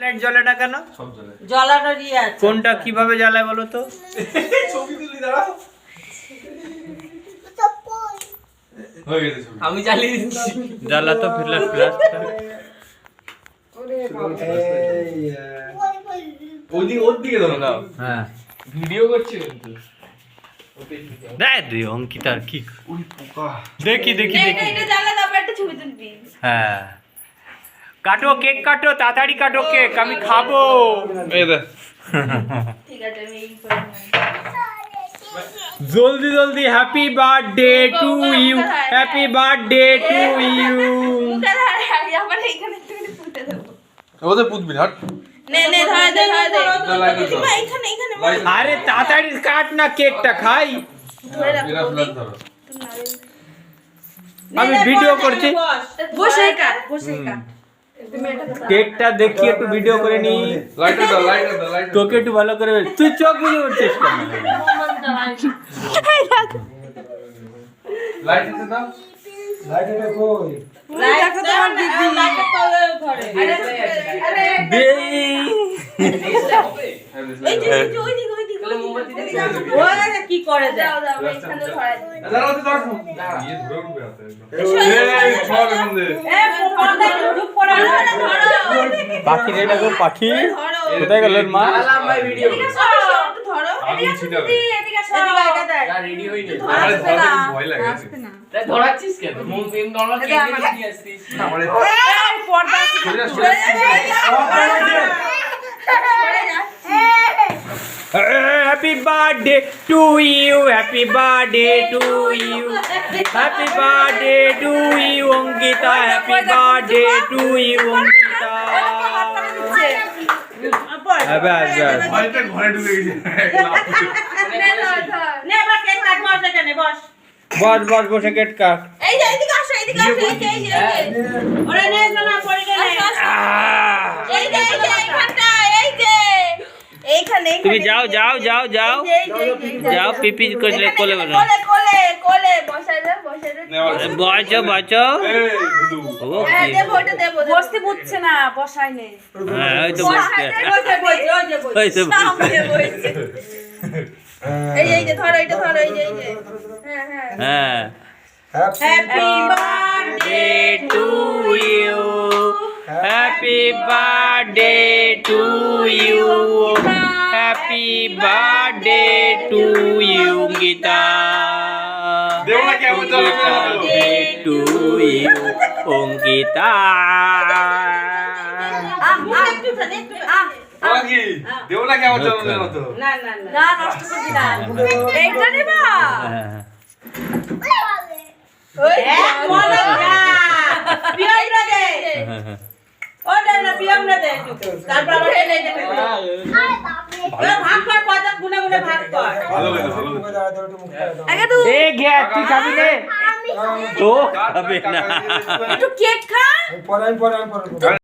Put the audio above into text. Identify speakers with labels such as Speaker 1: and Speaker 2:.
Speaker 1: Light জ্বলে না কেন?
Speaker 2: সব জ্বলে।
Speaker 3: জ্বলানোরই আছে।
Speaker 1: কোনটা কিভাবে জ্বালায় বলো তো?
Speaker 2: ছবি তুলি দাঁড়াও। হয়ে গেছে ছবি।
Speaker 4: আমি জ্বালিয়ে দিচ্ছি।
Speaker 1: জ্বালা তো ফ্লাশটা।
Speaker 2: ওর দিকে ধরো না।
Speaker 1: হ্যাঁ
Speaker 4: ভিডিও করছি কিন্তু।
Speaker 1: দেখ তুই অঙ্কিতার কি
Speaker 2: ওই পোকা।
Speaker 1: দেখি দেখি দেখি।
Speaker 5: এটা জ্বালা দাও একটা ছবি তুলবি।
Speaker 1: হ্যাঁ কাটো কেক কাটো তাড়াতাড়ি কাটো কেক আমি খাবো।
Speaker 2: এই দেখ।
Speaker 5: ঠিক আছে আমি এই করে
Speaker 1: জলদি জলদি happy birthday to you happy birthday to you.
Speaker 5: মুখে ধরে আমি আবার এইখানে একটু পুঁতে দেবো।
Speaker 2: ওদের পুতবি হাট।
Speaker 5: নে নে ধরে দে ধরে দে।
Speaker 2: লাইট দাও।
Speaker 5: কিংবা এইখানে এইখানে
Speaker 1: আরে তাড়াতাড়ি কাট না কেকটা খাই।
Speaker 5: ধরে রাখো।
Speaker 2: এরা ফ্ল্যাট ধরো।
Speaker 1: আমি ভিডিও করছি।
Speaker 5: বসে কাট বসে কাট। তুমি এটা
Speaker 1: কেকটা দেখি একটু ভিডিও করে নি।
Speaker 2: লাইটটা দাও, লাইটটা দাও, লাইটটা দাও।
Speaker 1: তোকে একটু ভালো করে তুই চোখ বুঝে উঠছিস কেন?
Speaker 2: লাইটটা দাও।
Speaker 3: লাইটটা তোমার দিদি। লাইটটা তলে ঘরে।
Speaker 5: আরে
Speaker 1: দে।
Speaker 2: হ্যাঁ, দিছে।
Speaker 5: এই যে ওই দিকে মোমবাতি দে।
Speaker 3: ওরা কি করে দেয়?
Speaker 5: দাও দাও এইখানে ধরে দে।
Speaker 2: দাঁড়াও তো দাঁড়াও। ইয়ে ধরে উঠবে হাতে একদম। এই ছক এখন দে।
Speaker 3: পর্দা চুপ পড়া না।
Speaker 1: পাখি রে দেখো পাখি
Speaker 5: ধরো।
Speaker 1: কোথায় গেল ওর মা?
Speaker 4: জ্বালালাম ভাই ভিডিও।
Speaker 5: এদিকে সরো একটু ধরো।
Speaker 2: আমি ছিটাবে।
Speaker 5: এদিকে সরো।
Speaker 3: এদিকে আগে দেখ।
Speaker 4: যা রেডি হইনি।
Speaker 2: আমারে ধরতে ভয় লাগে।
Speaker 4: তাই ধরাচ্ছিস কেন? মুখ দিন নরমাল কেক দিয়ে আসছিস।
Speaker 2: আমারে
Speaker 5: এই পর্দা
Speaker 2: সোজা সোজা।
Speaker 1: Happy birthday to you happy birthday to you happy birthday to you Ankita happy birthday to you Ankita.
Speaker 2: ভয়টা ঘরে ঢুকে গেছে।
Speaker 3: নে এবার কেক কাটবো সেখানে বস।
Speaker 1: বস বস বসে কেক কাট।
Speaker 5: এই যে এদিকে আসো এদিকে আসো এই যে
Speaker 3: ওরে নে না পড়ে গেলে।
Speaker 5: এই যে এইখানটা এই যে এইখানে
Speaker 1: তুমি যাও যাও যাও যাও যাও পিপি করলে কোলে বসো।
Speaker 5: কোলে কোলে কোলে বসাই দে
Speaker 1: বাঁচো বাঁচো।
Speaker 2: এই দুদু।
Speaker 1: ও
Speaker 5: হ্যাঁ
Speaker 1: কি?
Speaker 5: দেবো ওটা দেবো
Speaker 3: বসতে বুঝছে না বসাই নে।
Speaker 1: হ্যাঁ ওই তো বসছে
Speaker 3: ওই যে বসে ওই যে বসে।
Speaker 1: ওই তো
Speaker 5: সামনে
Speaker 1: বসছে।
Speaker 5: বসে এই যে ধরো এটা ধরো এই যে হ্যাঁ হ্যাঁ
Speaker 1: হ্যাঁ
Speaker 3: happy birthday
Speaker 1: birthday to you happy birthday to you happy birthday to you Gita
Speaker 2: দেবো না কেমন চলে না?
Speaker 1: birthday to you Ongita
Speaker 3: একটু জানি একটু
Speaker 2: ওরা কি? দেবো না কেমন চলে না তো?
Speaker 3: না না না নষ্ট করবি না।
Speaker 5: এইটা নেবা ওই
Speaker 3: এক মনে না পিয়মরা দে ওটা না পিয়মরা দে একটু তারপর আবার এনে দে ভাগ কর কত গুনে গুনে ভাগ কর
Speaker 2: ভালো লাগে ভালো লাগে।
Speaker 5: আগে তো
Speaker 1: এ গ্যা তুই খাবি রে তো খাবে না
Speaker 5: একটু কেক খা
Speaker 6: পরে